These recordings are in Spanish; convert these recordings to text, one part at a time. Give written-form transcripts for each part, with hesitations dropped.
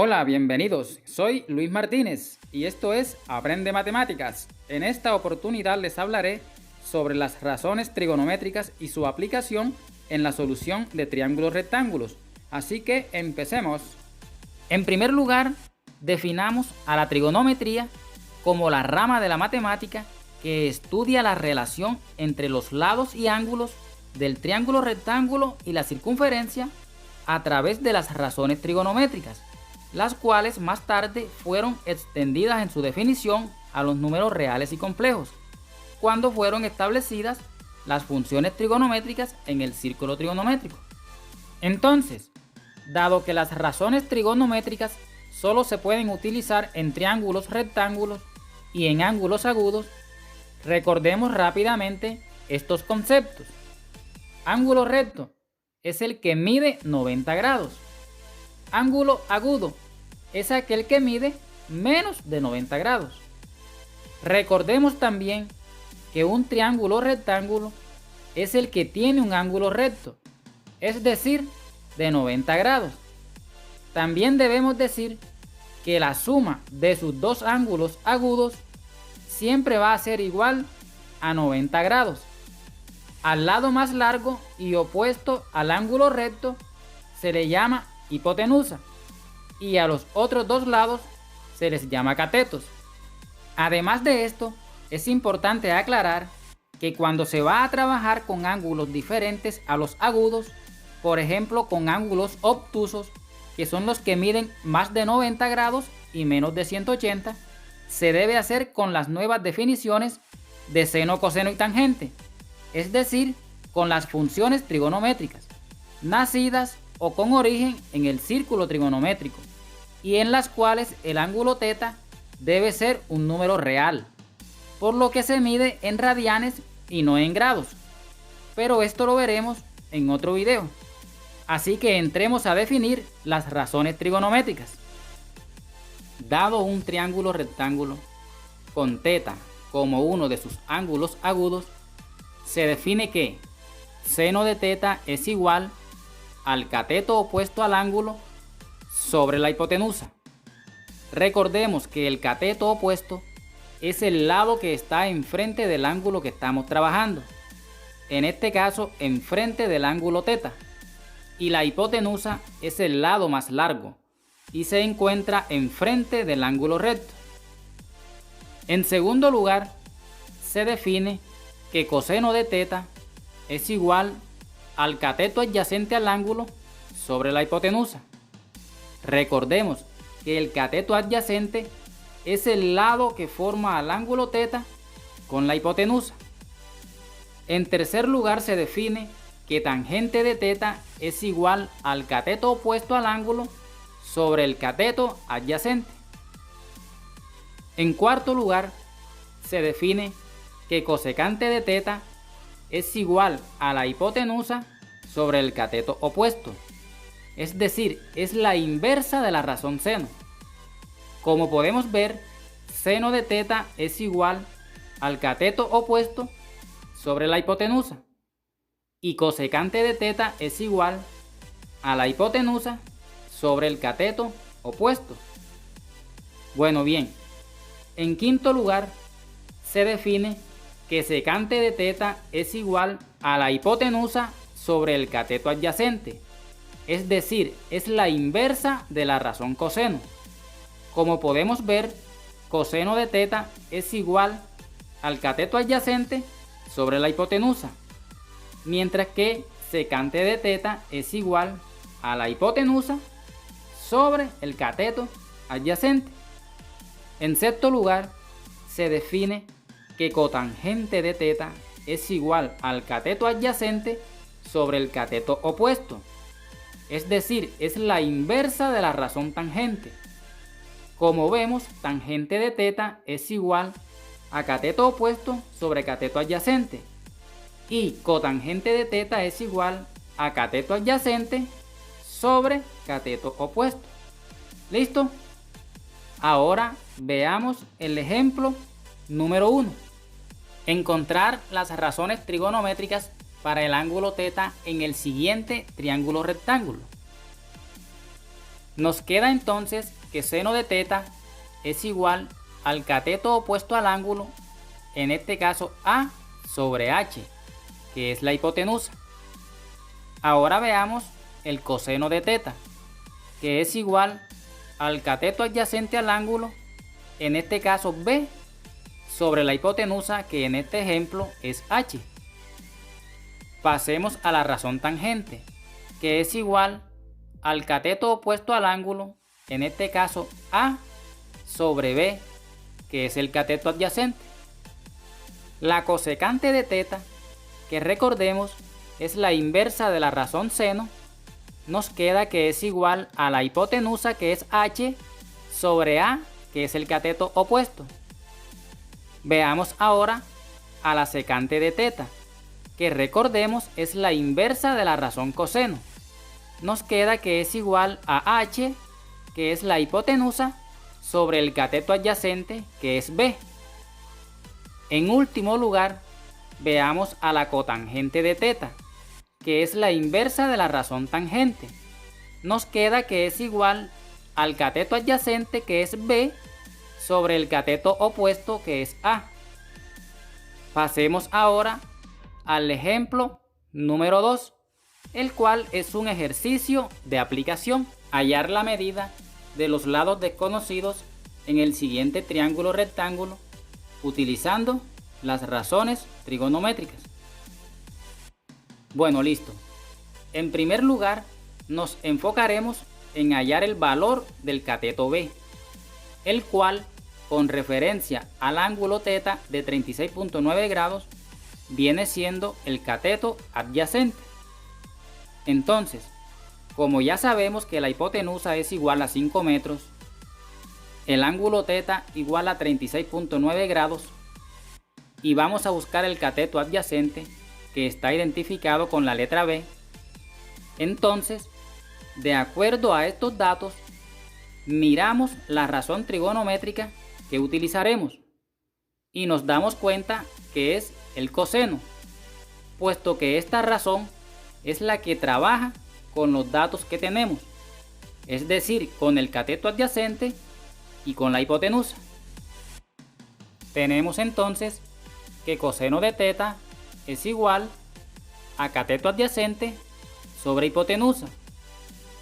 Hola, bienvenidos. Soy Luis Martínez y esto es Aprende Matemáticas. En esta oportunidad les hablaré sobre las razones trigonométricas y su aplicación en la solución de triángulos rectángulos. Así que empecemos. En primer lugar, definamos a la trigonometría como la rama de la matemática que estudia la relación entre los lados y ángulos del triángulo rectángulo y la circunferencia a través de las razones trigonométricas, las cuales más tarde fueron extendidas en su definición a los números reales y complejos, cuando fueron establecidas las funciones trigonométricas en el círculo trigonométrico. Entonces, dado que las razones trigonométricas solo se pueden utilizar en triángulos rectángulos y en ángulos agudos, recordemos rápidamente estos conceptos. Ángulo recto es el que mide 90 grados. Ángulo agudo es aquel que mide menos de 90 grados. Recordemos también que un triángulo rectángulo es el que tiene un ángulo recto, es decir, de 90 grados. También debemos decir que la suma de sus dos ángulos agudos siempre va a ser igual a 90 grados. Al lado más largo y opuesto al ángulo recto se le llama hipotenusa y a los otros dos lados se les llama catetos. Además de esto, es importante aclarar que cuando se va a trabajar con ángulos diferentes a los agudos, por ejemplo con ángulos obtusos, que son los que miden más de 90 grados y menos de 180, se debe hacer con las nuevas definiciones de seno, coseno y tangente, es decir, con las funciones trigonométricas, nacidas o con origen en el círculo trigonométrico, y en las cuales el ángulo θ debe ser un número real, por lo que se mide en radianes y no en grados, pero esto lo veremos en otro video. Así que entremos a definir las razones trigonométricas. Dado un triángulo rectángulo con θ como uno de sus ángulos agudos, se define que seno de θ es igual al cateto opuesto al ángulo sobre la hipotenusa. Recordemos que el cateto opuesto es el lado que está enfrente del ángulo que estamos trabajando, en este caso enfrente del ángulo θ, y la hipotenusa es el lado más largo y se encuentra enfrente del ángulo recto. En segundo lugar, se define que coseno de θ es igual al cateto adyacente al ángulo sobre la hipotenusa. Recordemos que el cateto adyacente es el lado que forma al ángulo θ con la hipotenusa. En tercer lugar, se define que tangente de θ es igual al cateto opuesto al ángulo sobre el cateto adyacente. En cuarto lugar, se define que cosecante de θ es igual a la hipotenusa sobre el cateto opuesto, es decir, es la inversa de la razón seno. Como podemos ver, seno de θ es igual al cateto opuesto sobre la hipotenusa y cosecante de θ es igual a la hipotenusa sobre el cateto opuesto. Bueno, bien, en quinto lugar, se define que secante de θ es igual a la hipotenusa sobre el cateto adyacente, es decir, es la inversa de la razón coseno. Como podemos ver, coseno de θ es igual al cateto adyacente sobre la hipotenusa, mientras que secante de θ es igual a la hipotenusa sobre el cateto adyacente. En sexto lugar, se define que cotangente de θ es igual al cateto adyacente sobre el cateto opuesto, es decir, es la inversa de la razón tangente. Como vemos, tangente de θ es igual a cateto opuesto sobre cateto adyacente y cotangente de θ es igual a cateto adyacente sobre cateto opuesto. ¿Listo? Ahora veamos el ejemplo número 1. Encontrar las razones trigonométricas para el ángulo θ en el siguiente triángulo rectángulo. Nos queda entonces que seno de teta es igual al cateto opuesto al ángulo, en este caso A sobre H, que es la hipotenusa. Ahora veamos el coseno de teta, que es igual al cateto adyacente al ángulo, en este caso B, sobre la hipotenusa, que en este ejemplo es H. Pasemos a la razón tangente, que es igual al cateto opuesto al ángulo, en este caso A sobre B, que es el cateto adyacente. La cosecante de teta, que recordemos es la inversa de la razón seno, nos queda que es igual a la hipotenusa, que es H, sobre A, que es el cateto opuesto. Veamos ahora a la secante de teta, que recordemos es la inversa de la razón coseno. Nos queda que es igual a H, que es la hipotenusa, sobre el cateto adyacente, que es B. En último lugar, veamos a la cotangente de teta, que es la inversa de la razón tangente. Nos queda que es igual al cateto adyacente, que es B, sobre el cateto opuesto, que es A. Pasemos ahora al ejemplo número 2, el cual es un ejercicio de aplicación. Hallar la medida de los lados desconocidos en el siguiente triángulo rectángulo utilizando las razones trigonométricas. Bueno, listo. En primer lugar, nos enfocaremos en hallar el valor del cateto B, el cual, con referencia al ángulo θ de 36.9 grados, viene siendo el cateto adyacente. Entonces, como ya sabemos que la hipotenusa es igual a 5 metros, el ángulo θ igual a 36.9 grados, y vamos a buscar el cateto adyacente, que está identificado con la letra B, entonces, de acuerdo a estos datos, miramos la razón trigonométrica que utilizaremos y nos damos cuenta que es el coseno, puesto que esta razón es la que trabaja con los datos que tenemos, es decir, con el cateto adyacente y con la hipotenusa. Tenemos entonces que coseno de θ es igual a cateto adyacente sobre hipotenusa.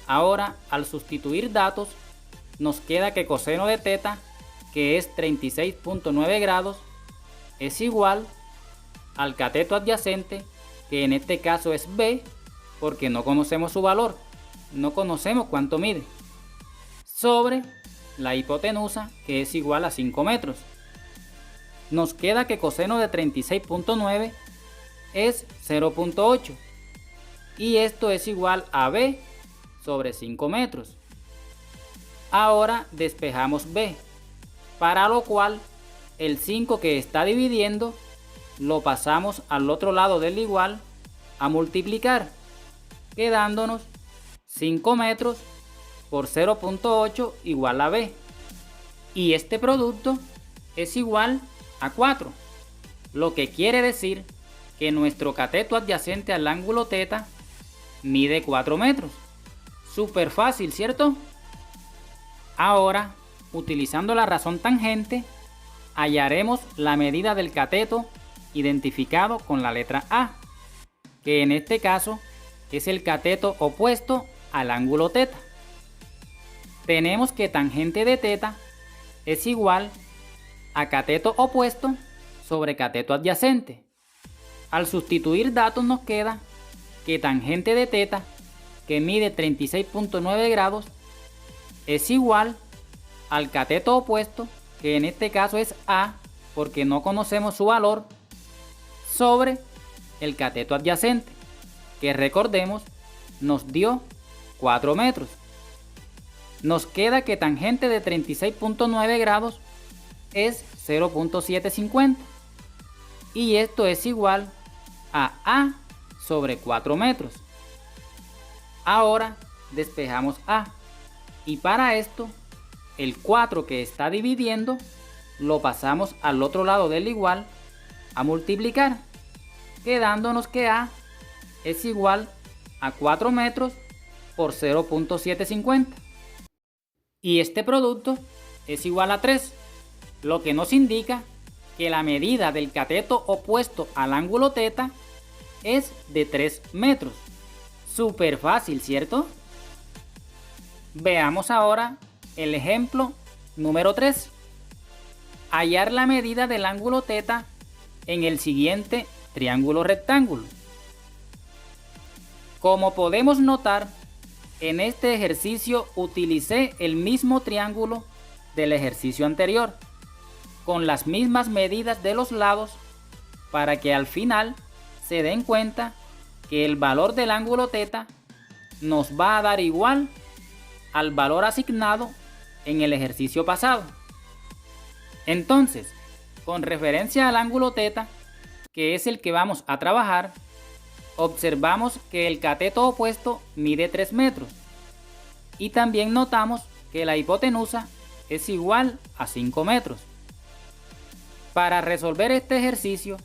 Ahora, al sustituir datos, nos queda que coseno de θ, que es 36.9 grados, es igual al cateto adyacente, que en este caso es B, porque no conocemos su valor, no conocemos cuánto mide, sobre la hipotenusa, que es igual a 5 metros. Nos queda que coseno de 36.9 es 0.8, y esto es igual a B sobre 5 metros. Ahora despejamos B, para lo cual el 5 que está dividiendo lo pasamos al otro lado del igual a multiplicar, quedándonos 5 metros por 0.8 igual a B. Y este producto es igual a 4, lo que quiere decir que nuestro cateto adyacente al ángulo θ mide 4 metros. Súper fácil, ¿cierto? Ahora, utilizando la razón tangente, hallaremos la medida del cateto identificado con la letra A, que en este caso es el cateto opuesto al ángulo θ. Tenemos que tangente de θ es igual a cateto opuesto sobre cateto adyacente. Al sustituir datos nos queda que tangente de θ, que mide 36.9 grados, es igual al cateto opuesto, que en este caso es A, porque no conocemos su valor, sobre el cateto adyacente, que recordemos nos dio 4 metros. Nos queda que tangente de 36.9 grados es 0.750, y esto es igual a sobre 4 metros. Ahora despejamos A, y para esto el 4 que está dividiendo lo pasamos al otro lado del igual a multiplicar, quedándonos que A es igual a 4 metros por 0.750. y este producto es igual a 3, lo que nos indica que la medida del cateto opuesto al ángulo θ es de 3 metros. Súper fácil, ¿cierto? Veamos ahora el ejemplo número 3. Hallar la medida del ángulo θ en el siguiente triángulo rectángulo. Como podemos notar, en este ejercicio utilicé el mismo triángulo del ejercicio anterior, con las mismas medidas de los lados, para que al final se den cuenta que el valor del ángulo θ nos va a dar igual al valor asignado en el ejercicio pasado. Entonces, con referencia al ángulo θ, que es el que vamos a trabajar, observamos que el cateto opuesto mide 3 metros y también notamos que la hipotenusa es igual a 5 metros. Para resolver este ejercicio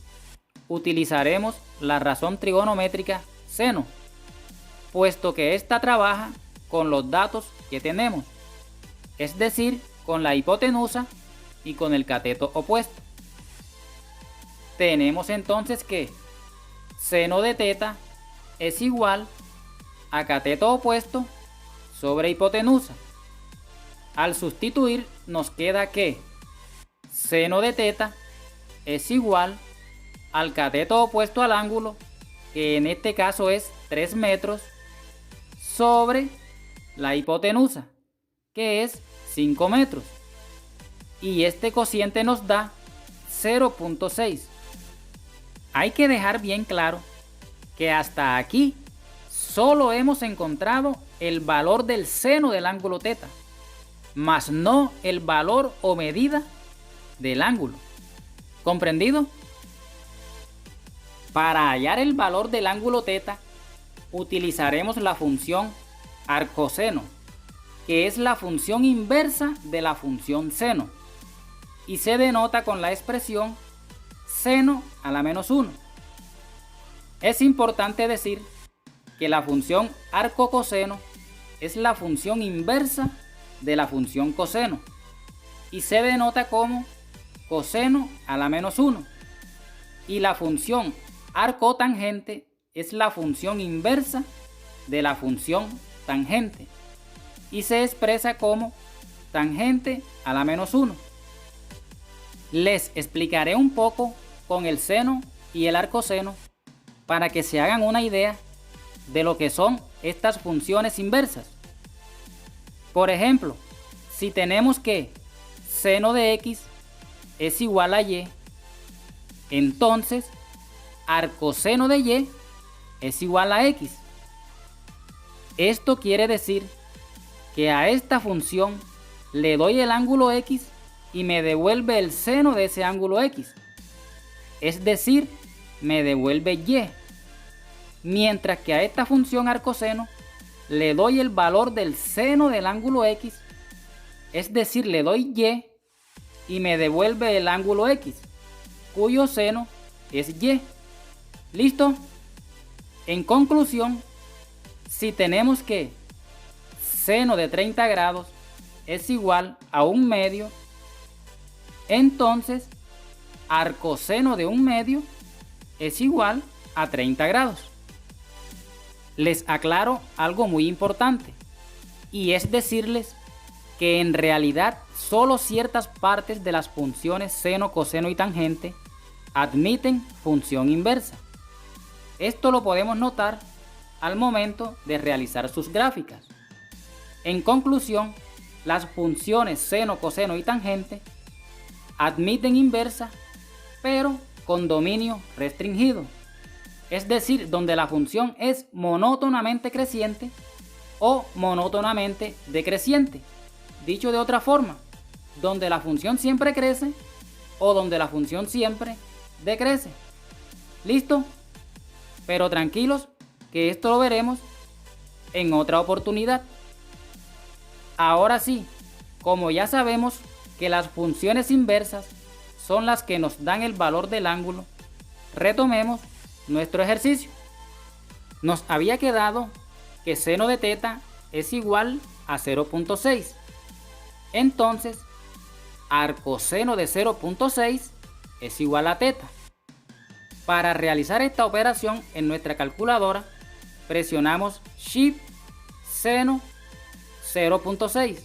utilizaremos la razón trigonométrica seno, puesto que ésta trabaja con los datos que tenemos, es decir, con la hipotenusa y con el cateto opuesto. Tenemos entonces que seno de θ es igual a cateto opuesto sobre hipotenusa. Al sustituir nos queda que seno de θ es igual al cateto opuesto al ángulo, que en este caso es 3 metros, sobre la hipotenusa, que es 5 metros. Y este cociente nos da 0.6. Hay que dejar bien claro que hasta aquí solo hemos encontrado el valor del seno del ángulo θ, mas no el valor o medida del ángulo. ¿Comprendido? Para hallar el valor del ángulo θ utilizaremos la función arcoseno, que es la función inversa de la función seno, y se denota con la expresión seno a la menos 1. Es importante decir que la función arcocoseno es la función inversa de la función coseno y se denota como coseno a la menos 1. Y la función arcotangente es la función inversa de la función tangente y se expresa como tangente a la menos 1. Les explicaré un poco con el seno y el arcoseno para que se hagan una idea de lo que son estas funciones inversas. Por ejemplo, si tenemos que seno de x es igual a y, entonces arcoseno de y es igual a x. Esto quiere decir que a esta función le doy el ángulo x y me devuelve el seno de ese ángulo x, es decir, me devuelve y, mientras que a esta función arcoseno le doy el valor del seno del ángulo x, es decir, le doy y me devuelve el ángulo x, cuyo seno es y. ¿Listo? En conclusión, si tenemos que seno de 30 grados es igual a 1 medio, entonces arcoseno de 1 medio es igual a 30 grados. Les aclaro algo muy importante, y es decirles que en realidad solo ciertas partes de las funciones seno, coseno y tangente admiten función inversa. Esto lo podemos notar al momento de realizar sus gráficas. En conclusión, las funciones seno, coseno y tangente admiten inversa, pero con dominio restringido, es decir, donde la función es monótonamente creciente o monótonamente decreciente. Dicho de otra forma, donde la función siempre crece o donde la función siempre decrece. ¿Listo? Pero tranquilos, que esto lo veremos en otra oportunidad. Ahora sí, como ya sabemos que las funciones inversas son las que nos dan el valor del ángulo, retomemos nuestro ejercicio. Nos había quedado que seno de θ es igual a 0.6 Entonces, arcoseno de 0.6 es igual a teta. Para realizar esta operación en nuestra calculadora, presionamos Shift seno 0.6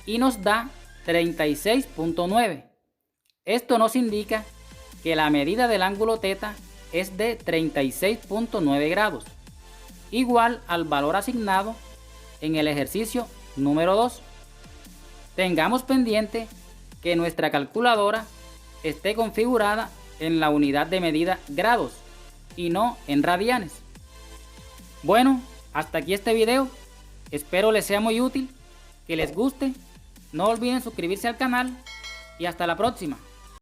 y nos da 36.9. Esto nos indica que la medida del ángulo teta es de 36.9 grados, igual al valor asignado en el ejercicio número 2. Tengamos pendiente que nuestra calculadora esté configurada en la unidad de medida grados y no en radianes. Bueno, hasta aquí este video. Espero les sea muy útil, que les guste. No olviden suscribirse al canal y hasta la próxima.